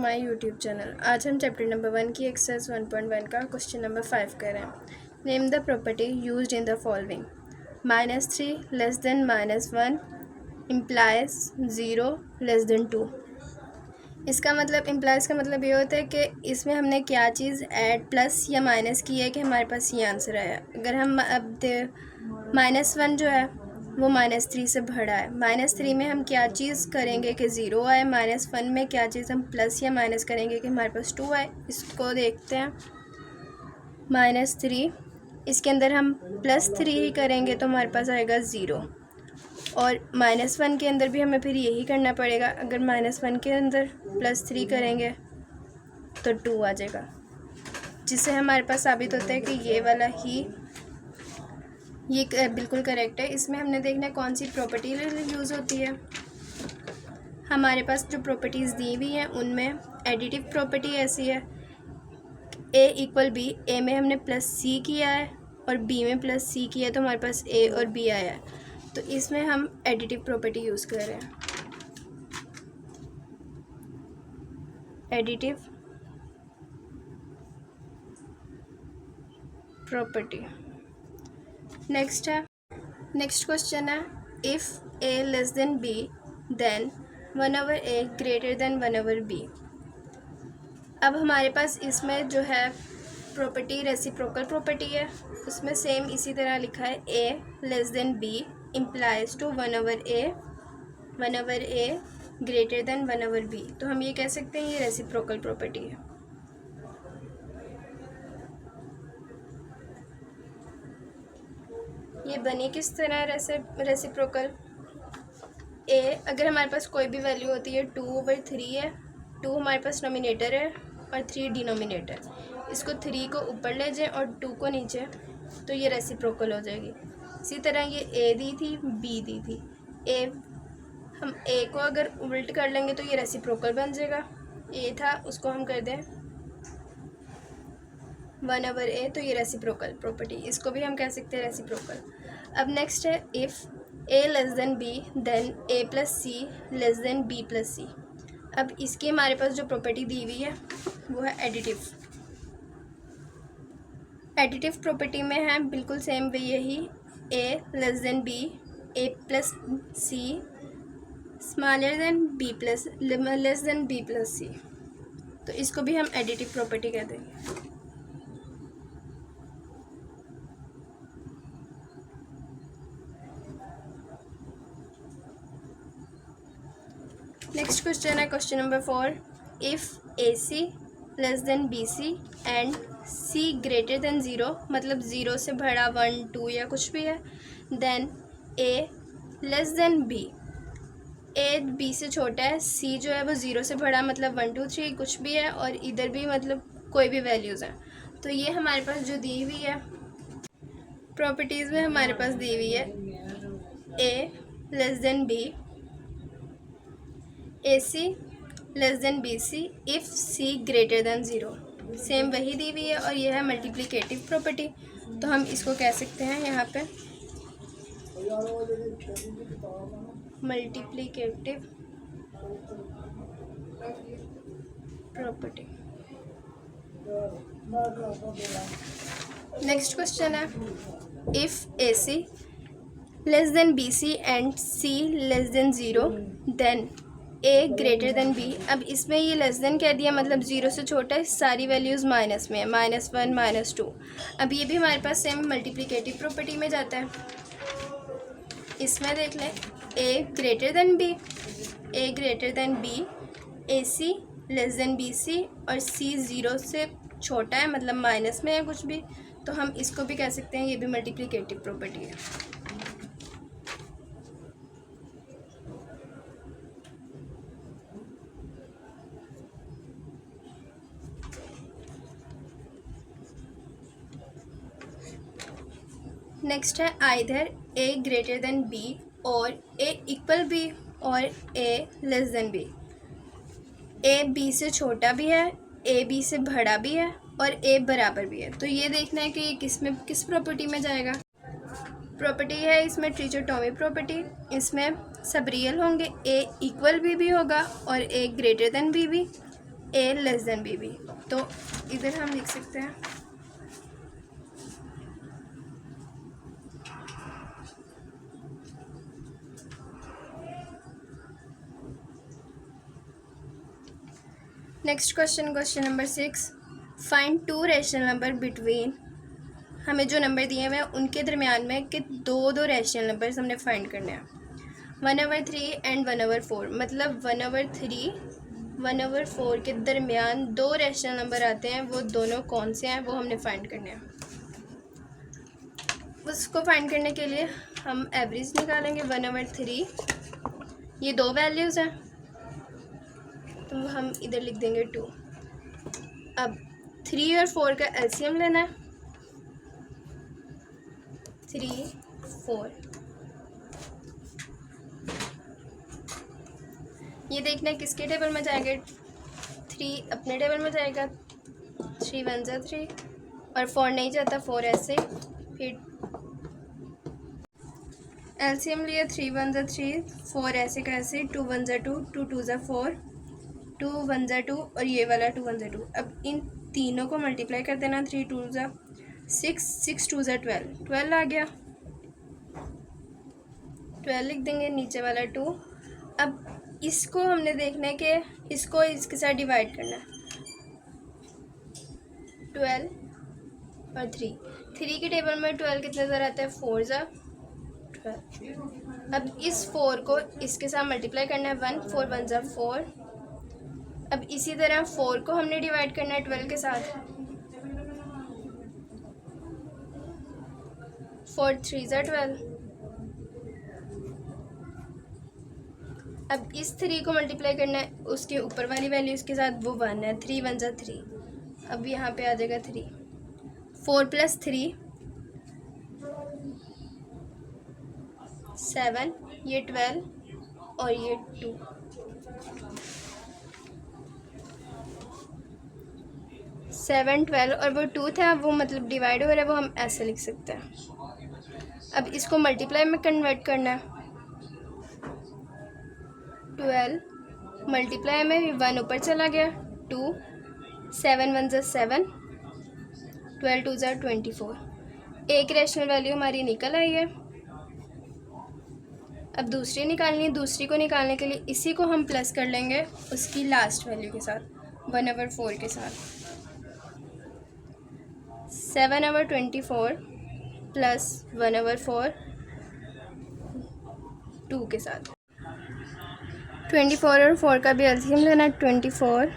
My YouTube channel. आज हम chapter number 1 की एक्सरसाइज 1.1 का क्वेश्चन नंबर 5 कर रहे हैं। Name the property used in the following. -3 less than -1 implies 0 less than 2। इसका मतलब इम्प्लाइज का मतलब ये होता है कि इसमें हमने क्या चीज़ ऐड प्लस या माइनस की है कि हमारे पास ये आंसर आया। अगर हम अब -1 जो है वो -3 से बढ़ा है। -3 में हम क्या चीज़ करेंगे कि 0 आए। -1 में क्या चीज़ हम प्लस या माइनस करेंगे कि हमारे पास 2 आए। इसको देखते हैं। -3 इसके अंदर हम +3 ही करेंगे तो हमारे पास आएगा 0। और -1 के अंदर भी हमें फिर यही करना पड़ेगा। अगर -1 के अंदर +3 करेंगे तो 2 आ जाएगा, जिससे हमारे पास साबित होता है कि ये वाला ही ये बिल्कुल करेक्ट है। इसमें हमने देखना है कौन सी प्रॉपर्टी यूज़ होती है। हमारे पास जो प्रॉपर्टीज़ दी हुई हैं उनमें एडिटिव प्रॉपर्टी ऐसी है, a = b। a में हमने +c किया है और b में +c किया है तो हमारे पास a और b आया है। तो इसमें हम एडिटिव प्रॉपर्टी यूज़ कर रहे हैं। Additive property. नेक्स्ट क्वेश्चन है, if a less than b then 1/a greater than 1/b। अब हमारे पास इसमें जो है प्रॉपर्टी रेसिप्रोकल प्रॉपर्टी है, उसमें सेम इसी तरह लिखा है a less than b implies to 1/a greater than 1/b। तो हम ये कह सकते हैं ये रेसिप्रोकल प्रॉपर्टी है। ये बनी किस तरह रेसिप्रोकल। a अगर हमारे पास कोई भी वैल्यू होती है 2/3 है, 2 हमारे पास नोमिनेटर है और 3 डिनोमिनेटर। इसको 3 को ऊपर ले जाएं और 2 को नीचे, तो ये रेसिप्रोकल हो जाएगी। इसी तरह ये a दी थी, b दी थी। हम a को अगर उल्ट कर लेंगे तो ये रेसिप्रोकल बन जाएगा। a था उसको हम कर दें 1/a, तो ये रेसिप्रोकल प्रॉपर्टी, इसको भी हम कह सकते हैं रेसिप्रोकल। अब नेक्स्ट है, if a less than b then a + c less than b + c। अब इसकी हमारे पास जो प्रॉपर्टी दी हुई है वो है एडिटिव प्रॉपर्टी में है बिल्कुल सेम वे यही, a less than b a + c smaller than b less than b + c। तो इसको भी हम एडिटिव प्रॉपर्टी कह देंगे। नेक्स्ट क्वेश्चन है question number 4, if AC less than BC and C greater than 0, मतलब 0 से बड़ा 1 2 या कुछ भी है, then A less than B। A B से छोटा है, C जो है वो 0 से बड़ा मतलब 1 2 3 कुछ भी है, और इधर भी मतलब कोई भी वैल्यूज़ हैं। तो ये हमारे पास जो दी हुई है प्रॉपर्टीज़ में हमारे पास दी हुई है A less than B, AC less than BC if C greater than 0। Same वही दी हुई है और यह है मल्टीप्लिकेटिव प्रॉपर्टी। तो हम इसको कह सकते हैं यहाँ पे मल्टीप्लिकेटिव प्रॉपर्टी। नेक्स्ट क्वेश्चन है, if AC less than BC and C less than 0 then A greater than B। अब इसमें ये लेस देन कह दिया मतलब 0 से छोटा है, सारी वैल्यूज़ माइनस में है, -1 -2। अब ये भी हमारे पास सेम मल्टीप्लिकेटिव प्रॉपर्टी में जाता है। इसमें देख लें, A greater than B AC less than BC और C 0 से छोटा है मतलब माइनस में है कुछ भी, तो हम इसको भी कह सकते हैं ये भी मल्टीप्लिकेटिव प्रॉपर्टी है। नेक्स्ट है, either A greater than B और A = B और A less than B। A B से छोटा भी है, A B से बड़ा भी है और A बराबर भी है। तो ये देखना है कि ये किस प्रॉपर्टी में जाएगा। प्रॉपर्टी है इसमें ट्रिचोटोमी प्रॉपर्टी। इसमें सब रियल होंगे, A = B भी होगा और A ग्रेटर देन B भी, ए लेस देन बी भी। तो इधर हम लिख सकते हैं next question, question number 6, find to rational number between. हमें जो नंबर दिए हुए हैं उनके दरमियान में कि दो रैशनल नंबर्स हमने फाइंड करने हैं। 1/3 एंड 1/4, मतलब 1/3 1/4 के दरमियान दो रैशनल नंबर आते हैं, वो दोनों कौन से हैं वो हमने फाइंड करने हैं। उसको फाइंड करने के लिए हम एवरेज निकालेंगे। 1/3 ये दो वैल्यूज़ हैं, तो हम इधर लिख देंगे 2। अब 3 और 4 का एलसीएम लेना है। 3, 4, ये देखना है किसके टेबल में जाएगा। 3 अपने टेबल में जाएगा, 3 1 जा 3 और 4 नहीं जाता, 4 ऐसे। फिर एलसीएम लिया, 3 1 जा 3, 4 ऐसे का ऐसे, 2 1 जा 2, 2 2 जा 4, 2 1 जा 2 और ये वाला 2 1 जा 2। अब इन तीनों को मल्टीप्लाई कर देना, 3 2 जा 6, 6 2 जा 12, 12 आ गया। 12 लिख देंगे, नीचे वाला 2। अब इसको हमने देखना है कि इसको इसके साथ डिवाइड करना है। 12 और 3 के टेबल में 12 कितने ज़रा आता है, 4 जा 12। अब इस 4 को इसके साथ मल्टीप्लाई करना है, 1 4 1 जा 4। अब इसी तरह 4 को हमने डिवाइड करना है 12 के साथ, 4 3 जा 12। अब इस 3 को मल्टीप्लाई करना है उसके ऊपर वाली वैल्यू इसके साथ, वो 1 है, 3 1 जा 3। अब यहाँ पे आ जाएगा 3, 4 + 3 7, ये 12 और ये 2। 7 12 और वो 2 था, वो मतलब डिवाइड हो रहा है, वो हम ऐसे लिख सकते हैं। अब इसको मल्टीप्लाई में कन्वर्ट करना है। 12 मल्टीप्लाई में भी 1 ऊपर चला गया, 2 7 1 जा 7, 12 2 जा 24। एक रैशनल वैल्यू हमारी निकल आई है। अब दूसरी निकालनी है। दूसरी को निकालने के लिए इसी को हम प्लस कर लेंगे उसकी लास्ट वैल्यू के साथ, 1/4 के साथ। 7/24 प्लस 1/4 2 के साथ। 24 और 4 का भी एलसीएम लेना, 24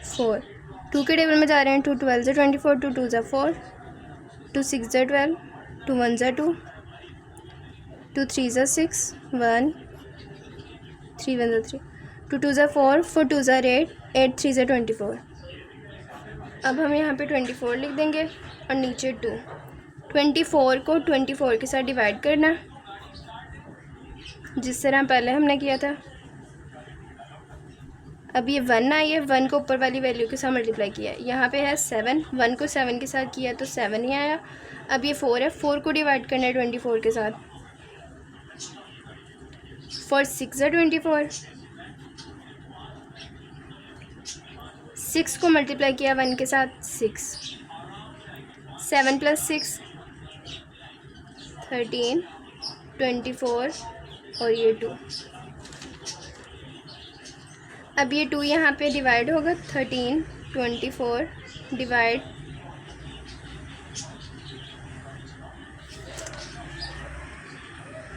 4, 2 के टेबल में जा रहे हैं, 2 12 जा 24, 2 2 जा 4, 2 6 जा 12, 2 1 जा 2, 2 3 जा 6, 1 3 1 जा 3, 2 2 जा 4, 4 2 जा 8, 8 3 जा 24। अब हम यहाँ पे 24 लिख देंगे और नीचे 2। 24 को 24 के साथ डिवाइड करना, जिस तरह पहले हमने किया था। अब ये 1 आई है, 1 को ऊपर वाली वैल्यू के साथ मल्टीप्लाई किया है। यहाँ पे है 7, 1 को 7 के साथ किया तो 7 ही आया। अब ये 4 है, 4 को डिवाइड करना है 24 के साथ, 4 6 है 24, 6 को मल्टीप्लाई किया 1 के साथ 6, 7 + 6 13, 24 और ये 2। अब ये 2 यहाँ पे डिवाइड होगा, 13 24 डिवाइड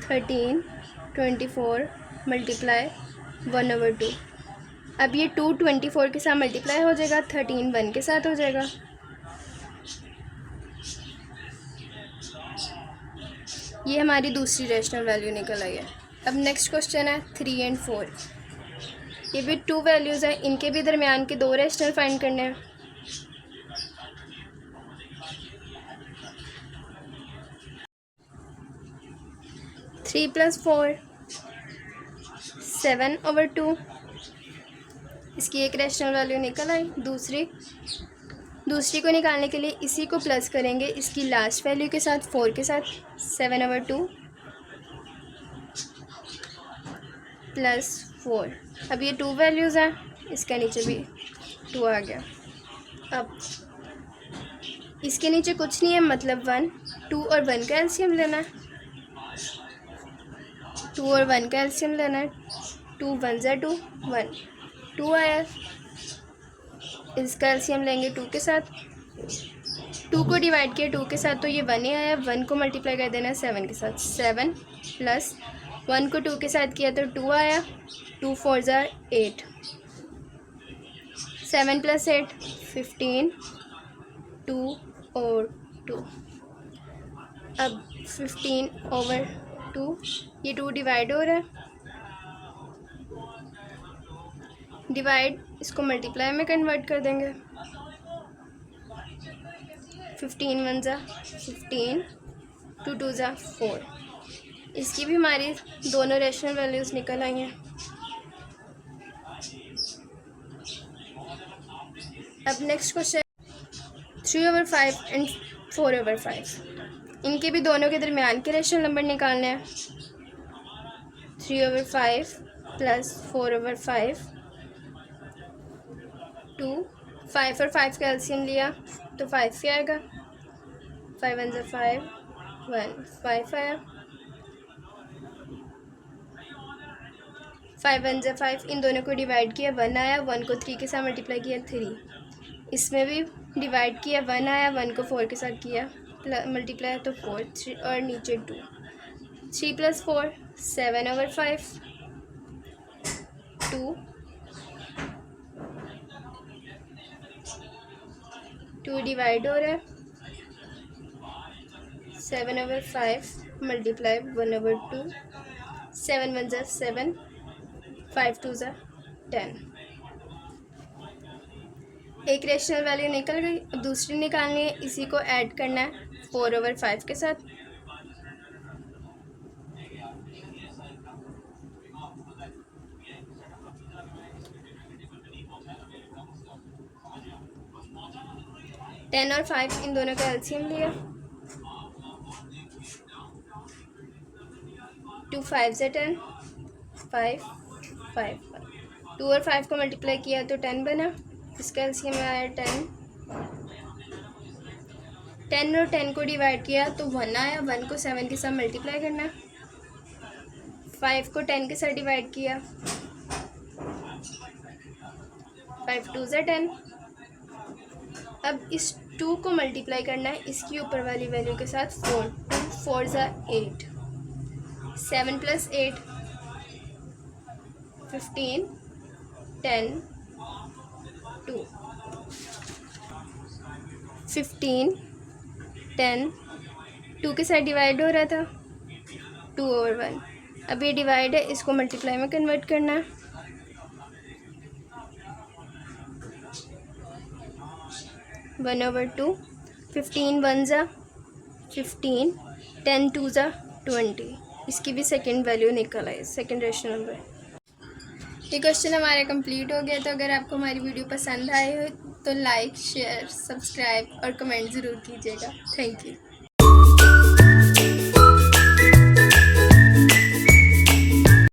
13 24 मल्टीप्लाई 1/2। अब ये 2 24 के साथ मल्टीप्लाई हो जाएगा, 13 1 के साथ हो जाएगा। ये हमारी दूसरी रैशनल वैल्यू निकल आई है। अब नेक्स्ट क्वेश्चन है 3 और 4। ये भी 2 वैल्यूज़ हैं, इनके भी दरमियान के 2 रैशनल फाइंड करने हैं। थ्री प्लस 4 7/2, इसकी एक रैशनल वैल्यू निकल आई। दूसरी को निकालने के लिए इसी को प्लस करेंगे इसकी लास्ट वैल्यू के साथ, 4 के साथ, 7/2 प्लस 4। अब ये 2 वैल्यूज़ हैं, इसका नीचे भी 2 आ गया। अब इसके नीचे कुछ नहीं है, मतलब 1। 2 और 1 का एलसीएम लेना है, 2 और 1 का एलसीएम लेना है। 2 1 ज़ा 2, 1, 2 आया। इसका एलसीएम लेंगे 2 के साथ, 2 को डिवाइड किया 2 के साथ तो ये 1 ही आया। 1 को मल्टीप्लाई कर देना है 7 के साथ, 7 प्लस 1 को 2 के साथ किया तो 2 आया। 2 4 ज़ा 8, 7 प्लस 8 15, 2 और 2। अब 15/2, ये 2 डिवाइड हो रहा है, डिवाइड इसको मल्टीप्लाई में कन्वर्ट कर देंगे। 15 1 ज़ा 15, 2 2 ज़ा 4। इसकी भी हमारी दोनों रेशनल वैल्यूज़ निकल आई हैं। अब नेक्स्ट क्वेश्चन 3/5 एंड 4/5, इनके भी दोनों के दरमियान के रेशनल नंबर निकालने हैं। 3/5 प्लस 4/5, 2, 5 और 5 का एलसीएम लिया तो 5 ही आएगा। 5 1 ज़ा 5, 1 5 आया। 5 1 ज़ा 5, इन दोनों को डिवाइड किया 1 आया। 1 को 3 के साथ मल्टीप्लाई किया 3, इसमें भी डिवाइड किया 1 आया। 1 को 4 के साथ किया मल्टीप्लाई तो 4, 3 और नीचे 2। 3 प्लस 4 7/5, 2 2 डिवाइड हो रहा है। 7/5 मल्टीप्लाई 1/2, 7 1 ज़ा 7, 5 2 ज़ा 10। एक रेशनल वैल्यू निकल गई, अब दूसरी निकालनी है। इसी को ऐड करना है 4/5 के साथ। टेन और 5 इन दोनों का एलसीएम लिया, 2 5 ज़ा 10, 5 5 2 और 5 को मल्टीप्लाई किया तो 10 बना। इसका एलसीएम आया 10। 10 और 10 को डिवाइड किया तो 1 आया। 1 को 7 के साथ मल्टीप्लाई करना। 5 को 10 के साथ डिवाइड किया, 5 2 ज़ा 10। अब इस 2 को मल्टीप्लाई करना है इसकी ऊपर वाली वैल्यू के साथ 4, 2 4 ज़ा 8, 7 प्लस 8 15, 10 2, 15 10, 2 के साथ डिवाइड हो रहा था 2/1। अब ये डिवाइड है, इसको मल्टीप्लाई में कन्वर्ट करना है। वन ओवर 2, 15 1 ज़ा 15, 10 2 ज़ा 20। इसकी भी सेकंड वैल्यू निकल आई, सेकंड रेशनल नंबर। ये क्वेश्चन हमारा कंप्लीट हो गया। तो अगर आपको हमारी वीडियो पसंद आए हो तो लाइक शेयर सब्सक्राइब और कमेंट ज़रूर कीजिएगा। Thank you.